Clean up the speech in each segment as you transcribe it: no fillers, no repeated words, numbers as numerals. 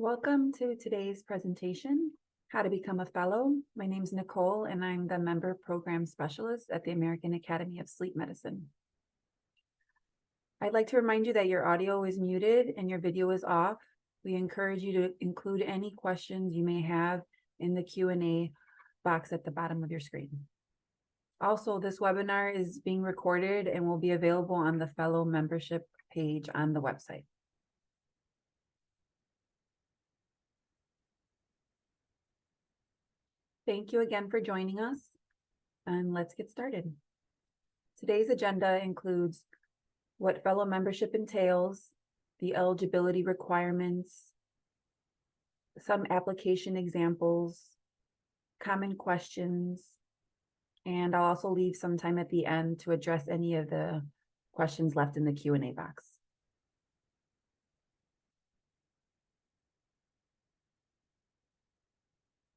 Welcome to today's presentation, How to Become a Fellow. My name is Nicole, and I'm the Member Program Specialist at the American Academy of Sleep Medicine. I'd like to remind you that your audio is muted and your video is off. We encourage you to include any questions you may have in the Q&A box at the bottom of your screen. Also, this webinar is being recorded and will be available on the Fellow membership page on the website. Thank you again for joining us, and let's get started. Today's agenda includes what fellow membership entails, the eligibility requirements, some application examples, common questions, and I'll also leave some time at the end to address any of the questions left in the Q&A box.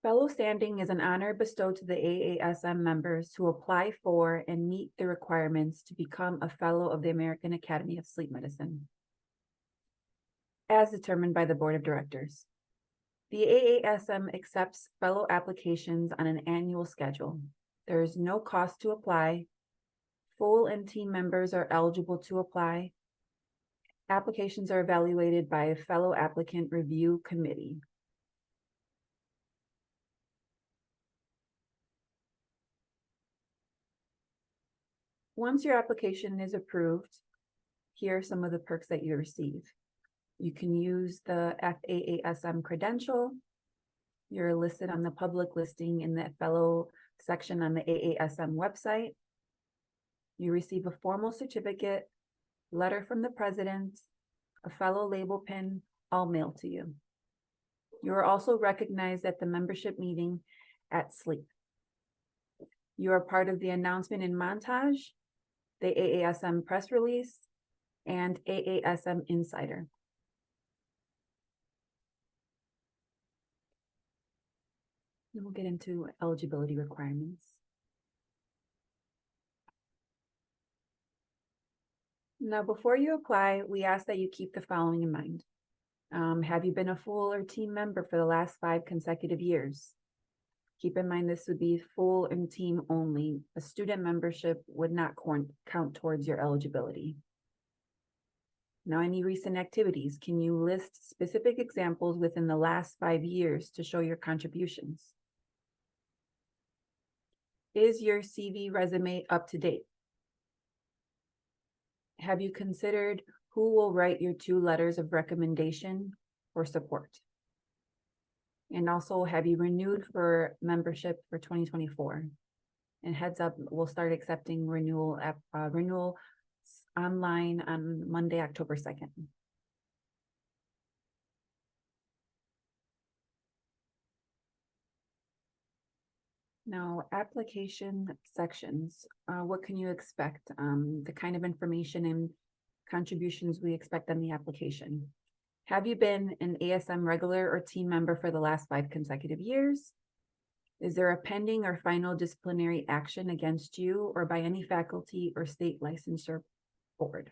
Fellow standing is an honor bestowed to the AASM members who apply for and meet the requirements to become a Fellow of the American Academy of Sleep Medicine, as determined by the Board of Directors. The AASM accepts fellow applications on an annual schedule. There is no cost to apply. Full and team members are eligible to apply. Applications are evaluated by a fellow applicant review committee. Once your application is approved, here are some of the perks that you receive. You can use the FAASM credential. You're listed on the public listing in the fellow section on the AASM website. You receive a formal certificate, letter from the president, a fellow label pin, all mailed to you. You are also recognized at the membership meeting at Sleep. You are part of the announcement in montage, the AASM press release, and AASM Insider. Then we'll get into eligibility requirements. Now, before you apply, we ask that you keep the following in mind. Have you been a full or team member for the last 5 consecutive years? Keep in mind this would be full and team only. A student membership would not count towards your eligibility. Now, any recent activities, can you list specific examples within the last 5 years to show your contributions? Is your CV resume up to date? Have you considered who will write your 2 letters of recommendation or support? And also, have you renewed for membership for 2024? And heads up, we'll start accepting renewals online on Monday, October 2nd. Now, application sections. What can you expect? The kind of information and contributions we expect on the application. Have you been an ASM regular or team member for the last 5 consecutive years? Is there a pending or final disciplinary action against you or by any faculty or state licensure board?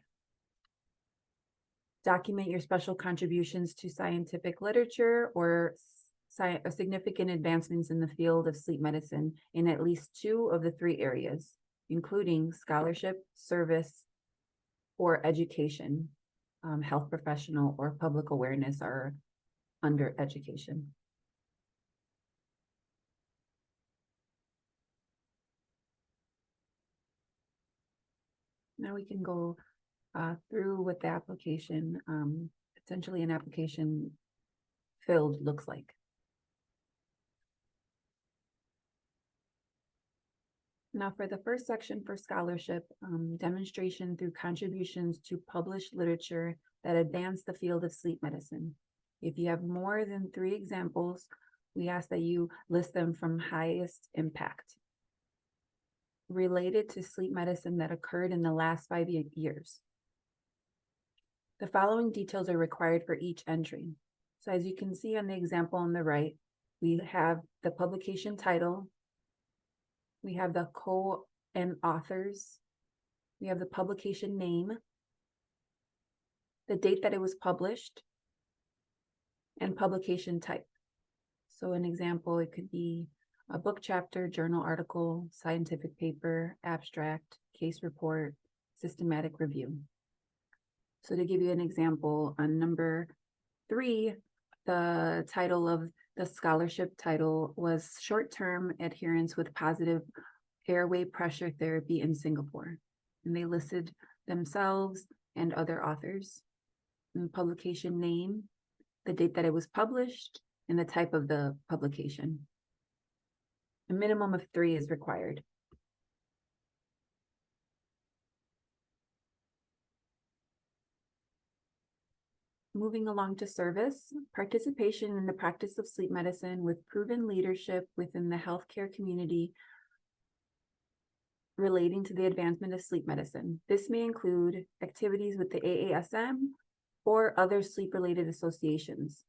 Document your special contributions to scientific literature or significant advancements in the field of sleep medicine in at least 2 of the 3 areas, including scholarship, service, or education. Health professional or public awareness are under education. Now we can go through what the application, essentially an application filled looks like. Now for the first section for scholarship, demonstration through contributions to published literature that advance the field of sleep medicine. If you have more than 3 examples, we ask that you list them from highest impact related to sleep medicine that occurred in the last 5 years. The following details are required for each entry. So as you can see on the example on the right, we have the publication title, we have the co and authors, we have the publication name, the date that it was published, and publication type. So an example, it could be a book chapter, journal article, scientific paper, abstract, case report, systematic review. So to give you an example, on number 3, the title of the scholarship title was Short-Term Adherence with Positive Airway Pressure Therapy in Singapore. And they listed themselves and other authors, and publication name, the date that it was published, and the type of the publication. A minimum of 3 is required. Moving along to service, participation in the practice of sleep medicine with proven leadership within the healthcare community relating to the advancement of sleep medicine. This may include activities with the AASM or other sleep-related associations.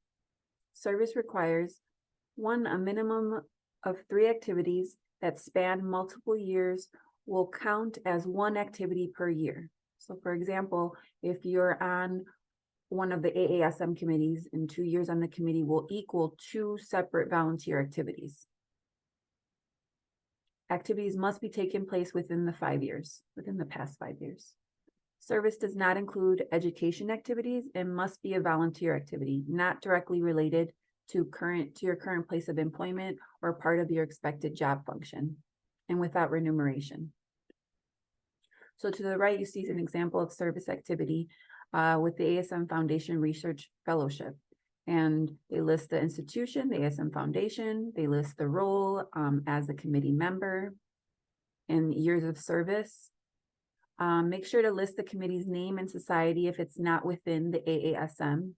Service requires 1, a minimum of 3 activities that span multiple years will count as 1 activity per year. So for example, if you're on one of the AASM committees and 2 years on the committee will equal 2 separate volunteer activities. Activities must be taking place within the 5 years, within the past 5 years. Service does not include education activities and must be a volunteer activity, not directly related to your current place of employment or part of your expected job function, and without remuneration. So to the right, you see an example of service activity with the AASM Foundation Research Fellowship. And they list the institution, the AASM Foundation, they list the role as a committee member and years of service. Make sure to list the committee's name and society if it's not within the AASM.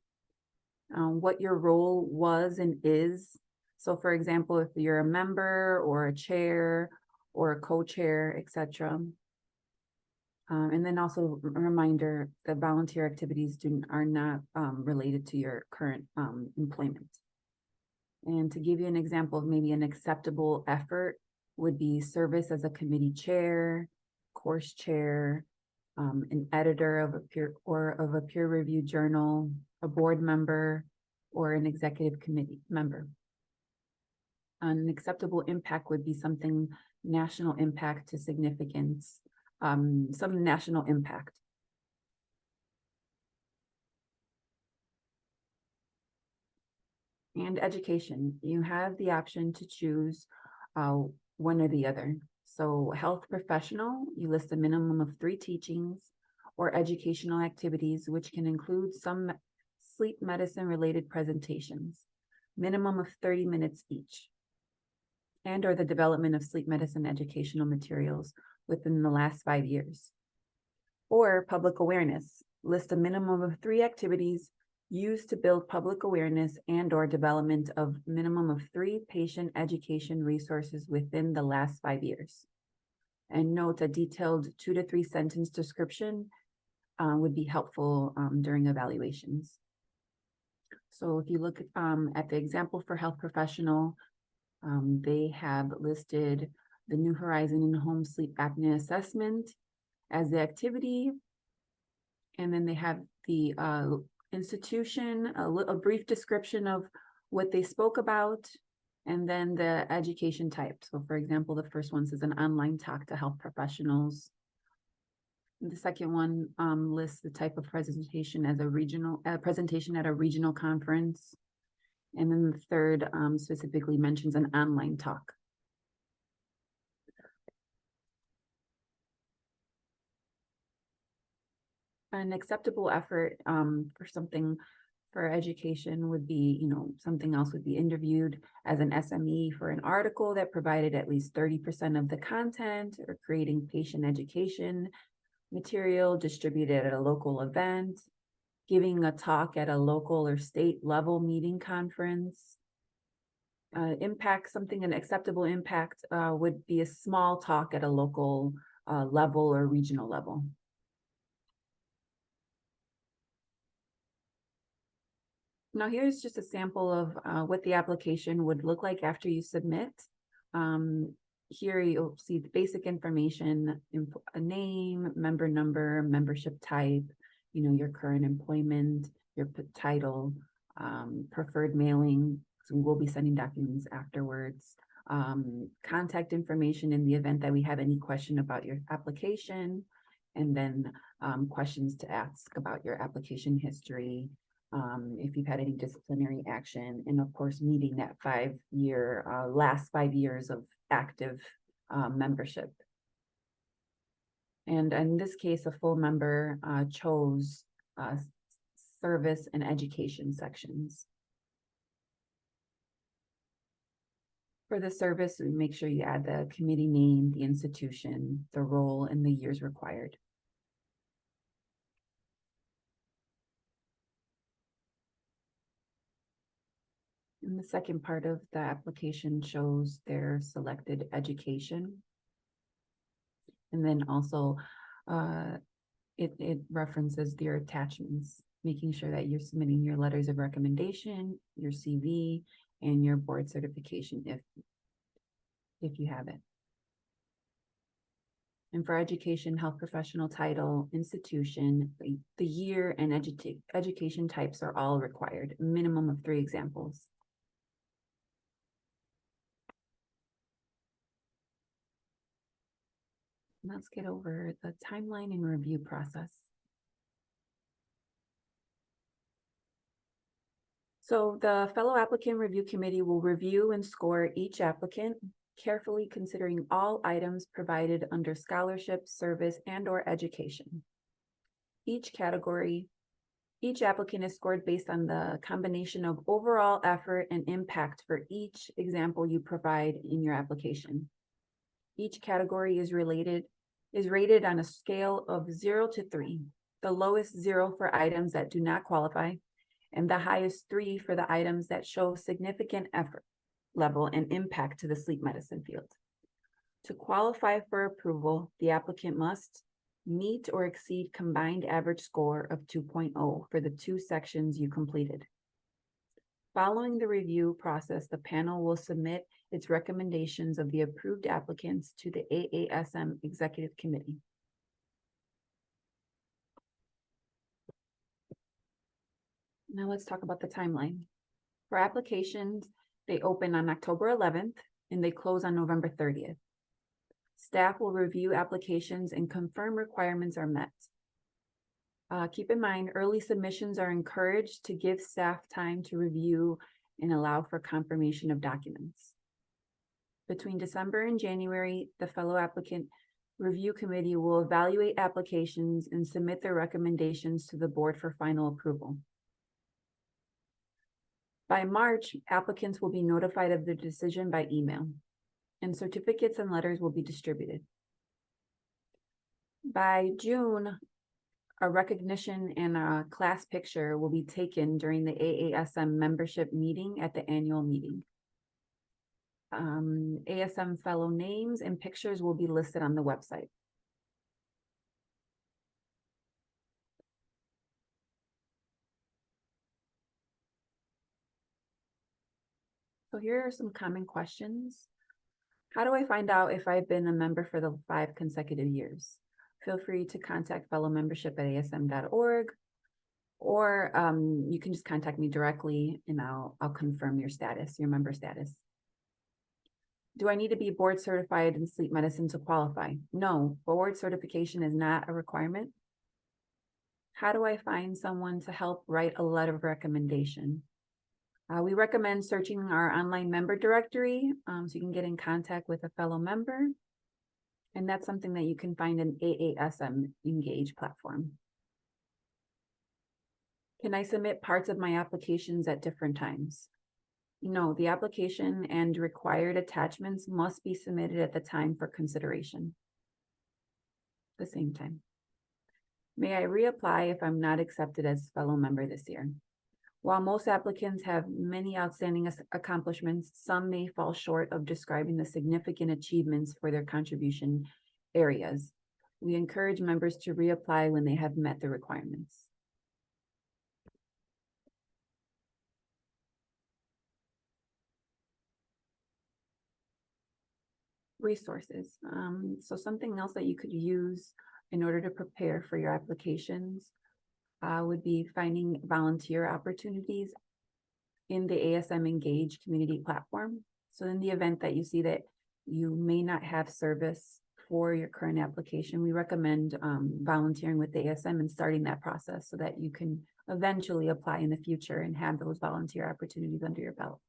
What your role was and is. So for example, if you're a member or a chair or a co-chair, etc. And then also a reminder that volunteer activities are not related to your current employment. And to give you an example of maybe an acceptable effort would be service as a committee chair, course chair, an editor of a peer review journal, a board member, or an executive committee member. An acceptable impact would be something national impact to significance, some national impact. And education, you have the option to choose one or the other. So health professional, you list a minimum of 3 teachings or educational activities, which can include some sleep medicine related presentations, minimum of 30 minutes each, and or the development of sleep medicine educational materials within the last 5 years. Or public awareness, list a minimum of 3 activities used to build public awareness and or development of minimum of 3 patient education resources within the last 5 years. And note a detailed 2 to 3 sentence description would be helpful during evaluations. So if you look at the example for health professional, they have listed the New Horizon in Home Sleep Apnea Assessment as the activity. And then they have the institution, a brief description of what they spoke about, and then the education type. So for example, the first one says an online talk to health professionals. The second one lists the type of presentation as a presentation at a regional conference. And then the third specifically mentions an online talk. An acceptable effort for education would be, something else would be interviewed as an SME for an article that provided at least 30% of the content, or creating patient education material distributed at a local event, giving a talk at a local or state level meeting conference. An acceptable impact would be a small talk at a local level or regional level. Now here's just a sample of what the application would look like after you submit. Here you'll see the basic information, a name, member number, membership type, your current employment, your title, preferred mailing, so we will be sending documents afterwards, contact information in the event that we have any question about your application, and then questions to ask about your application history, if you've had any disciplinary action, and of course, meeting that last 5 years of active membership. And in this case, a full member chose service and education sections. For the service, make sure you add the committee name, the institution, the role, and the years required. And the second part of the application shows their selected education. And then also it references your attachments, making sure that you're submitting your letters of recommendation, your CV, and your board certification if you have it. And for education, health professional title, institution, the year, and education types are all required, a minimum of 3 examples. Let's get over the timeline and review process. So the Fellow Applicant Review Committee will review and score each applicant, carefully considering all items provided under scholarship, service, and/or education. Each applicant is scored based on the combination of overall effort and impact for each example you provide in your application. Each category is rated on a scale of 0 to 3, the lowest 0 for items that do not qualify, and the highest 3 for the items that show significant effort level and impact to the sleep medicine field. To qualify for approval, the applicant must meet or exceed combined average score of 2.0 for the 2 sections you completed. Following the review process, the panel will submit its recommendations of the approved applicants to the AASM Executive Committee. Now let's talk about the timeline. For applications, they open on October 11th and they close on November 30th. Staff will review applications and confirm requirements are met. Keep in mind, early submissions are encouraged to give staff time to review and allow for confirmation of documents. Between December and January, the Fellow Applicant Review Committee will evaluate applications and submit their recommendations to the board for final approval. By March, applicants will be notified of their decision by email, and certificates and letters will be distributed. By June, a recognition and a class picture will be taken during the AASM membership meeting at the annual meeting. ASM Fellow names and pictures will be listed on the website. So here are some common questions. How do I find out if I've been a member for the 5 consecutive years? Feel free to contact fellow membership at asm.org, or you can just contact me directly and I'll confirm your status, your member status. Do I need to be board certified in sleep medicine to qualify? No, board certification is not a requirement. How do I find someone to help write a letter of recommendation? We recommend searching our online member directory so you can get in contact with a fellow member. And that's something that you can find in AASM Engage platform. Can I submit parts of my applications at different times? No, the application and required attachments must be submitted at the time for consideration. The same time. May I reapply if I'm not accepted as fellow member this year? While most applicants have many outstanding accomplishments, some may fall short of describing the significant achievements for their contribution areas. We encourage members to reapply when they have met the requirements. Resources. So something else that you could use in order to prepare for your applications would be finding volunteer opportunities in the ASM Engage community platform. So in the event that you see that you may not have service for your current application, we recommend volunteering with the ASM and starting that process so that you can eventually apply in the future and have those volunteer opportunities under your belt.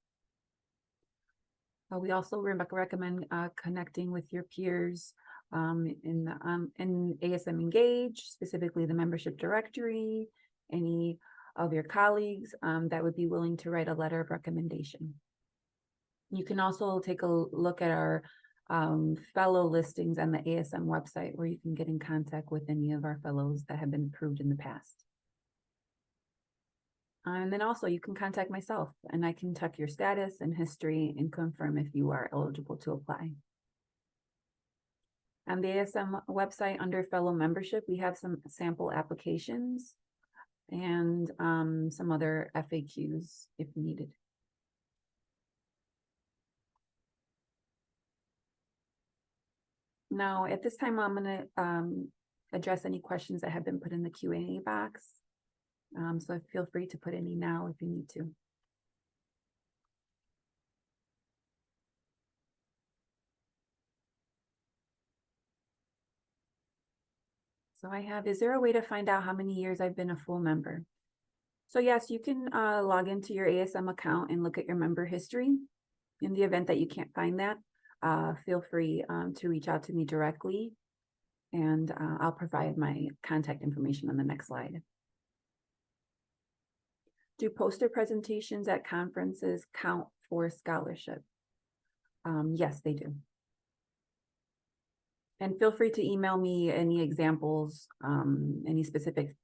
We also recommend connecting with your peers in ASM Engage, specifically the membership directory, any of your colleagues that would be willing to write a letter of recommendation. You can also take a look at our fellow listings on the ASM website, where you can get in contact with any of our fellows that have been approved in the past. And then also you can contact myself and I can check your status and history and confirm if you are eligible to apply. On the ASM website under fellow membership, we have some sample applications and some other FAQs if needed. Now, at this time, I'm going to address any questions that have been put in the Q&A box. So feel free to put any now if you need to. So I have, is there a way to find out how many years I've been a full member? So yes, you can log into your ASM account and look at your member history. In the event that you can't find that, feel free to reach out to me directly, and I'll provide my contact information on the next slide. Do poster presentations at conferences count for scholarship? Yes, they do. And feel free to email me any examples, any specific,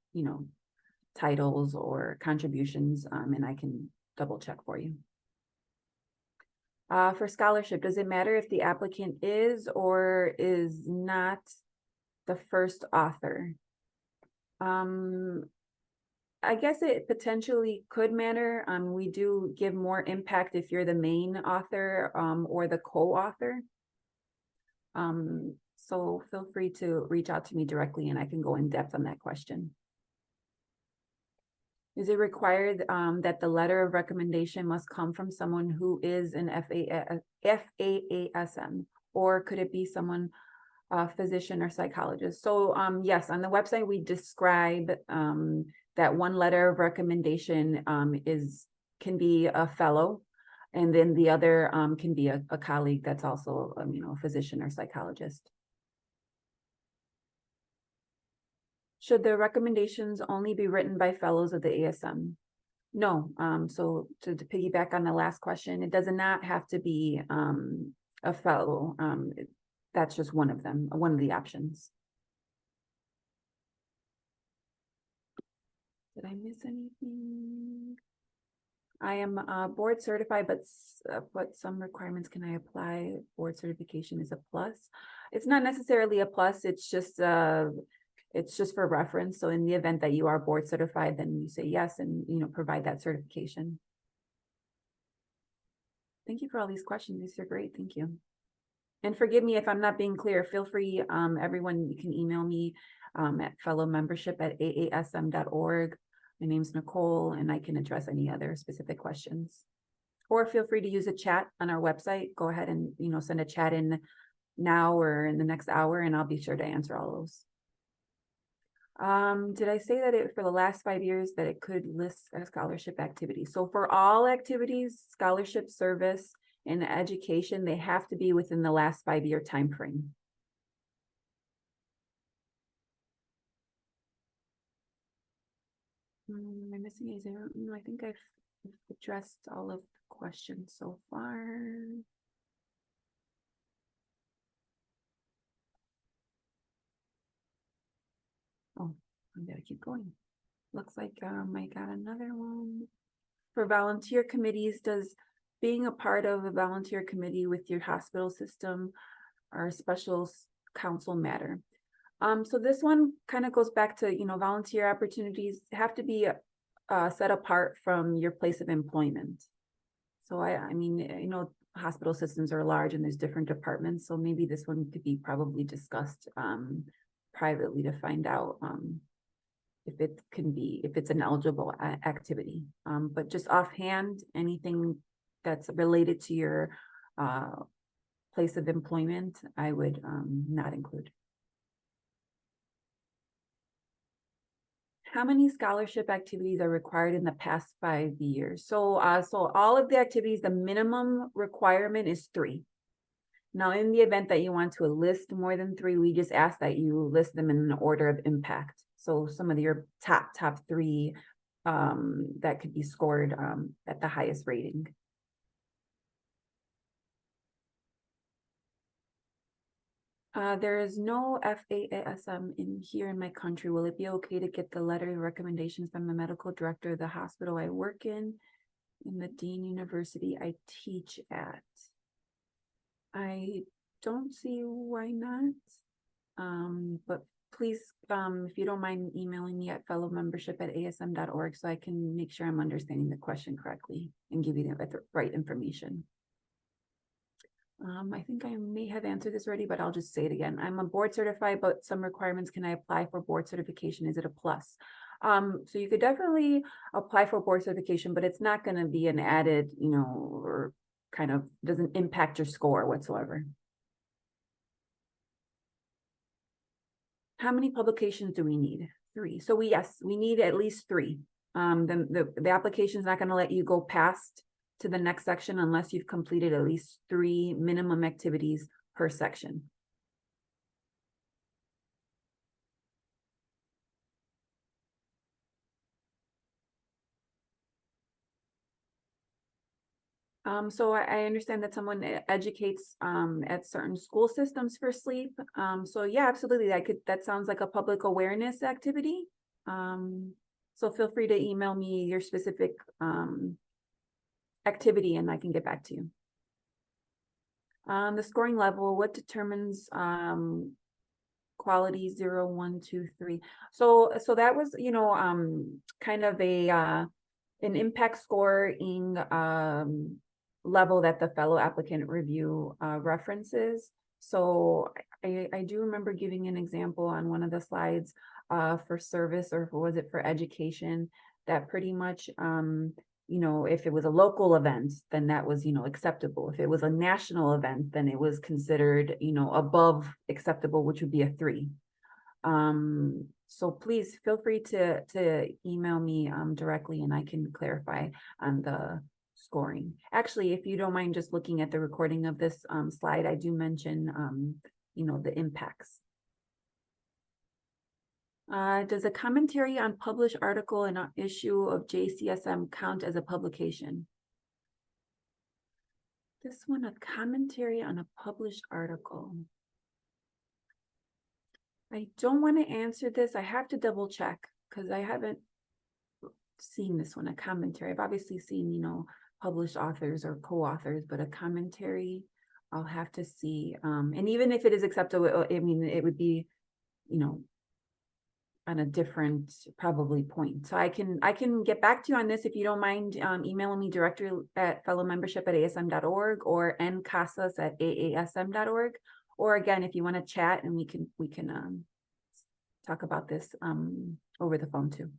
titles or contributions, and I can double check for you. For scholarship, does it matter if the applicant is or is not the first author? I guess it potentially could matter. We do give more impact if you're the main author or the co-author. So feel free to reach out to me directly and I can go in depth on that question. Is it required that the letter of recommendation must come from someone who is an FAASM, or could it be someone, physician or psychologist? So yes, on the website we describe that one letter of recommendation can be a fellow, and then the other can be a colleague that's also a physician or psychologist. Should the recommendations only be written by fellows of the ASM? No. So to piggyback on the last question, it does not have to be a fellow. That's just one of them, one of the options. Did I miss anything? I am board certified, but some requirements can I apply? Board certification is a plus. It's not necessarily a plus. It's just for reference. So in the event that you are board certified, then you say yes and provide that certification. Thank you for all these questions. These are great. Thank you. And forgive me if I'm not being clear. Feel free, everyone, you can email me at fellowmembership@aasm.org. My name's Nicole, and I can address any other specific questions. Or feel free to use a chat on our website. Go ahead and send a chat in now or in the next hour, and I'll be sure to answer all those. Did I say that for the last 5 years that it could list a scholarship activity? So for all activities, scholarship, service, and education, they have to be within the last 5-year time frame. Am I missing anything? No, I think I've addressed all of the questions so far. Oh, I gotta keep going. Looks like I got another one. For volunteer committees, does being a part of a volunteer committee with your hospital system or special counsel matter? So this one kind of goes back to, volunteer opportunities have to be set apart from your place of employment. So I mean, hospital systems are large and there's different departments. So maybe this one could be probably discussed privately to find out if it's an eligible activity. But just offhand, anything that's related to your place of employment, I would not include. How many scholarship activities are required in the past 5 years? So all of the activities, the minimum requirement is 3. Now, in the event that you want to list more than 3, we just ask that you list them in an order of impact. So some of your top 3 that could be scored at the highest rating. There is no FAASM in here in my country. Will it be okay to get the letter of recommendations from the medical director of the hospital I work in the Dean University I teach at? I don't see why not. But please, if you don't mind emailing me at fellowmembership@aasm.org so I can make sure I'm understanding the question correctly and give you the right information. I think I may have answered this already, but I'll just say it again. I'm a board certified, but some requirements. Can I apply for board certification? Is it a plus? So you could definitely apply for board certification, but it's not going to be an added, or kind of doesn't impact your score whatsoever. How many publications do we need? 3. So we need at least 3. The application is not going to let you go past to the next section unless you've completed at least 3 minimum activities per section. So I understand that someone educates at certain school systems for sleep. So yeah, absolutely. That sounds like a public awareness activity. So feel free to email me your specific activity and I can get back to you. The scoring level, what determines quality 0, 1, 2, 3? So that was, kind of an impact scoring level that the fellow applicant review references. So I do remember giving an example on one of the slides for service, or was it for education, that pretty much if it was a local event, then that was, acceptable. If it was a national event, then it was considered, above acceptable, which would be a 3. So please feel free to email me directly and I can clarify on the scoring. Actually, if you don't mind just looking at the recording of this slide, I do mention, the impacts. Does a commentary on published article in an issue of JCSM count as a publication? This one, a commentary on a published article. I don't want to answer this. I have to double check because I haven't seen this one, a commentary. I've obviously seen, published authors or co-authors, but a commentary, I'll have to see. And even if it is acceptable, I mean, it would be, on a different probably point. So I can get back to you on this if you don't mind emailing me directly at fellowmembership@aasm.org or ncasas@aasm.org. Or again, if you want to chat and we can talk about this over the phone too.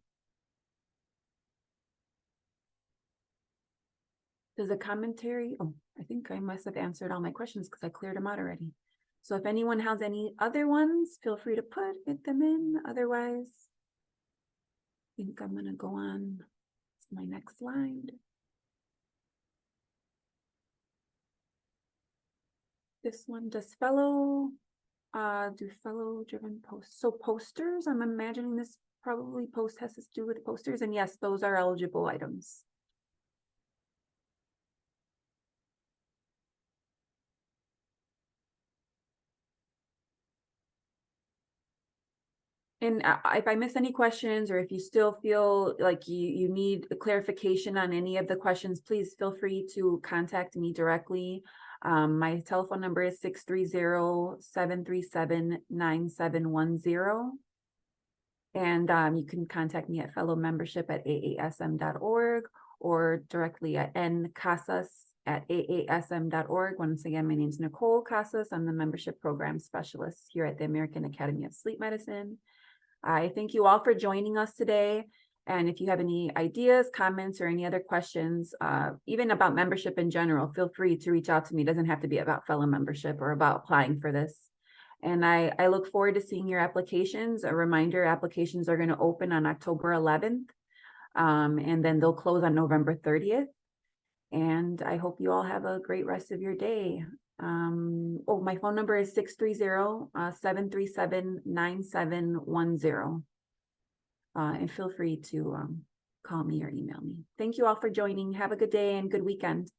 Does a commentary, I think I must have answered all my questions because I cleared them out already. So if anyone has any other ones, feel free to put them in. Otherwise, I think I'm going to go on to my next slide. This one, does fellow, do fellow driven posts? So posters, I'm imagining this probably post has to do with posters. And yes, those are eligible items. And if I miss any questions, or if you still feel like you need a clarification on any of the questions, please feel free to contact me directly. My telephone number is 630-737-9710. And you can contact me at fellowmembership@aasm.org or directly at ncasas@aasm.org. Once again, my name is Nicole Casas. I'm the membership program specialist here at the American Academy of Sleep Medicine. I thank you all for joining us today. And if you have any ideas, comments, or any other questions, even about membership in general, feel free to reach out to me. It doesn't have to be about Fellow membership or about applying for this. And I look forward to seeing your applications. A reminder, applications are going to open on October 11th, and then they'll close on November 30th. And I hope you all have a great rest of your day. Oh, my phone number is 630-737-9710. And feel free to call me or email me. Thank you all for joining. Have a good day and good weekend.